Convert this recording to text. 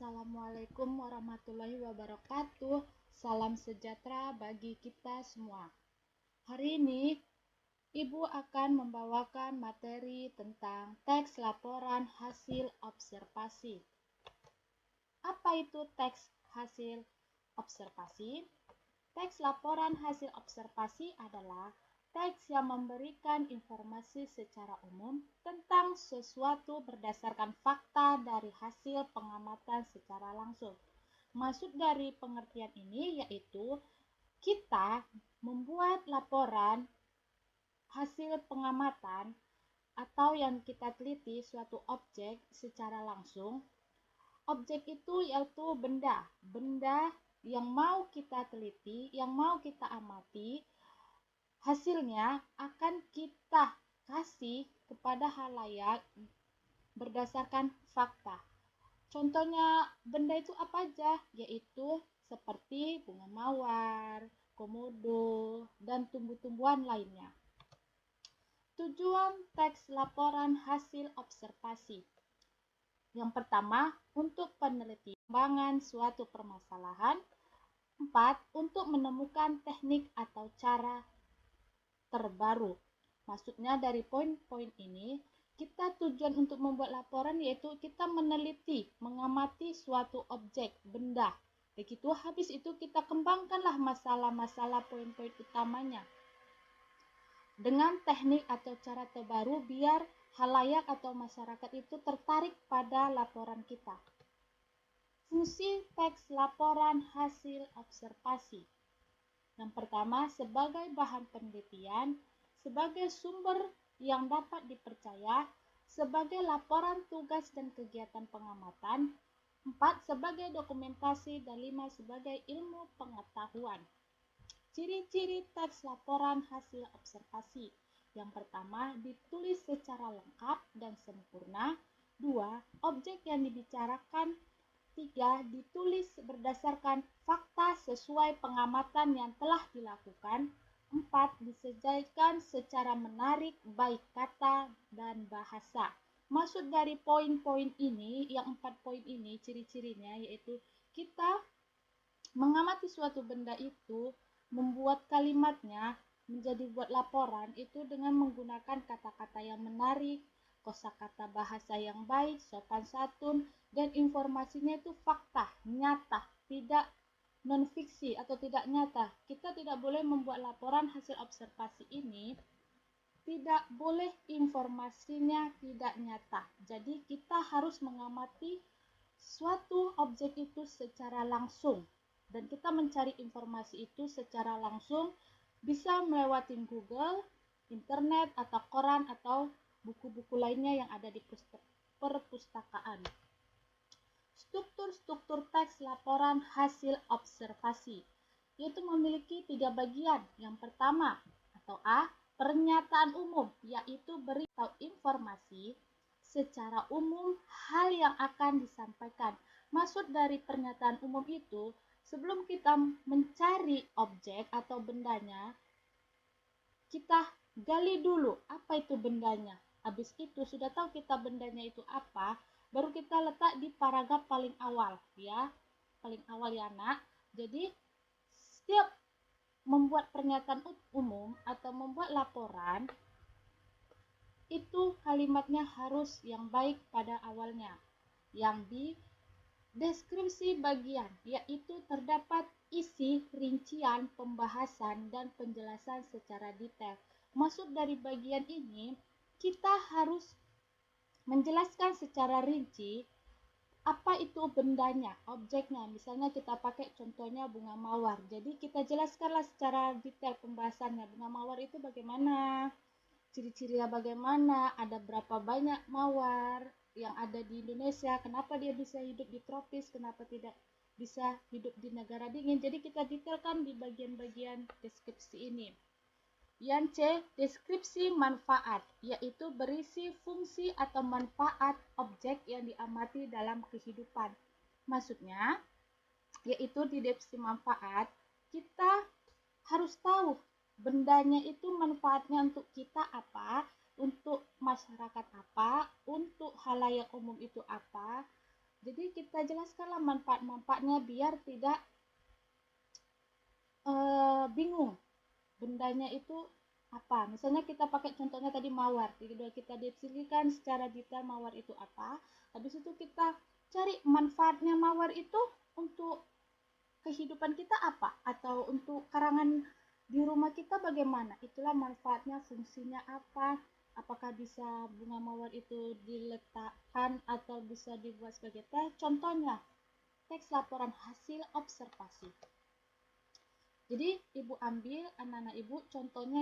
Assalamualaikum warahmatullahi wabarakatuh. Salam sejahtera bagi kita semua. Hari ini Ibu akan membawakan materi tentang teks laporan hasil observasi. Apa itu teks hasil observasi? Teks laporan hasil observasi adalah teks yang memberikan informasi secara umum tentang sesuatu berdasarkan fakta dari hasil pengamatan secara langsung. Maksud dari pengertian ini yaitu kita membuat laporan hasil pengamatan atau yang kita teliti suatu objek secara langsung. Objek itu yaitu benda yang mau kita teliti, yang mau kita amati. Hasilnya akan kita kasih kepada halayak berdasarkan fakta. Contohnya benda itu apa aja? Yaitu seperti bunga mawar, komodo, dan tumbuh-tumbuhan lainnya. Tujuan teks laporan hasil observasi. Yang pertama, untuk penelitian pengembangan suatu permasalahan. 4. Untuk menemukan teknik atau cara terbaru. Maksudnya dari poin-poin ini, kita tujuan untuk membuat laporan yaitu kita meneliti, mengamati suatu objek, benda. Begitu habis itu kita kembangkanlah masalah-masalah poin-poin utamanya dengan teknik atau cara terbaru biar halayak atau masyarakat itu tertarik pada laporan kita. Fungsi teks laporan hasil observasi. Yang pertama, sebagai bahan penelitian, sebagai sumber yang dapat dipercaya, sebagai laporan tugas dan kegiatan pengamatan. 4. Sebagai dokumentasi, dan 5. Sebagai ilmu pengetahuan. Ciri-ciri teks laporan hasil observasi. Yang pertama, ditulis secara lengkap dan sempurna. 2. Objek yang dibicarakan. 3. Ditulis berdasarkan fakta sesuai pengamatan yang telah dilakukan. 4. Disajikan secara menarik baik kata dan bahasa. Maksud dari poin-poin ini, yang 4 poin ini, ciri-cirinya yaitu kita mengamati suatu benda itu, membuat kalimatnya menjadi buat laporan itu dengan menggunakan kata-kata yang menarik, kosakata bahasa yang baik, sopan santun, dan informasinya itu fakta, nyata, tidak non-fiksi atau tidak nyata. Kita tidak boleh membuat laporan hasil observasi ini, tidak boleh informasinya tidak nyata. Jadi kita harus mengamati suatu objek itu secara langsung. Dan kita mencari informasi itu secara langsung bisa melewati Google, internet, atau koran, atau buku-buku lainnya yang ada di perpustakaan. Struktur teks laporan hasil observasi yaitu memiliki 3 bagian. Yang pertama atau A, pernyataan umum, yaitu berita atau informasi secara umum hal yang akan disampaikan. Maksud dari pernyataan umum itu, sebelum kita mencari objek atau bendanya, kita gali dulu apa itu bendanya. Habis itu sudah tahu kita bendanya itu apa, baru kita letak di paragraf paling awal ya. Paling awal ya, Nak. Jadi setiap membuat pernyataan umum atau membuat laporan itu kalimatnya harus yang baik pada awalnya. Yang di deskripsi bagian, yaitu terdapat isi, rincian, pembahasan, dan penjelasan secara detail. Maksud dari bagian ini, kita harus menjelaskan secara rinci apa itu bendanya, objeknya. Misalnya kita pakai contohnya bunga mawar. Jadi kita jelaskanlah secara detail pembahasannya. Bunga mawar itu bagaimana, ciri-cirinya bagaimana, ada berapa banyak mawar yang ada di Indonesia, kenapa dia bisa hidup di tropis, kenapa tidak bisa hidup di negara dingin. Jadi kita detailkan di bagian-bagian deskripsi ini. Yang C, deskripsi manfaat, yaitu berisi fungsi atau manfaat objek yang diamati dalam kehidupan. Maksudnya, yaitu di deskripsi manfaat, kita harus tahu bendanya itu manfaatnya untuk kita apa, untuk masyarakat apa, untuk halayak umum itu apa, Jadi kita jelaskanlah manfaat-manfaatnya biar tidak bingung bendanya itu apa. Misalnya kita pakai contohnya tadi mawar, kita definisikan secara detail mawar itu apa. Habis itu kita cari manfaatnya mawar itu untuk kehidupan kita apa, atau untuk karangan di rumah kita bagaimana. Itulah manfaatnya, fungsinya apa, apakah bisa bunga mawar itu diletakkan atau bisa dibuat sebagai teh. Contohnya teks laporan hasil observasi. Jadi ibu ambil anak-anak ibu contohnya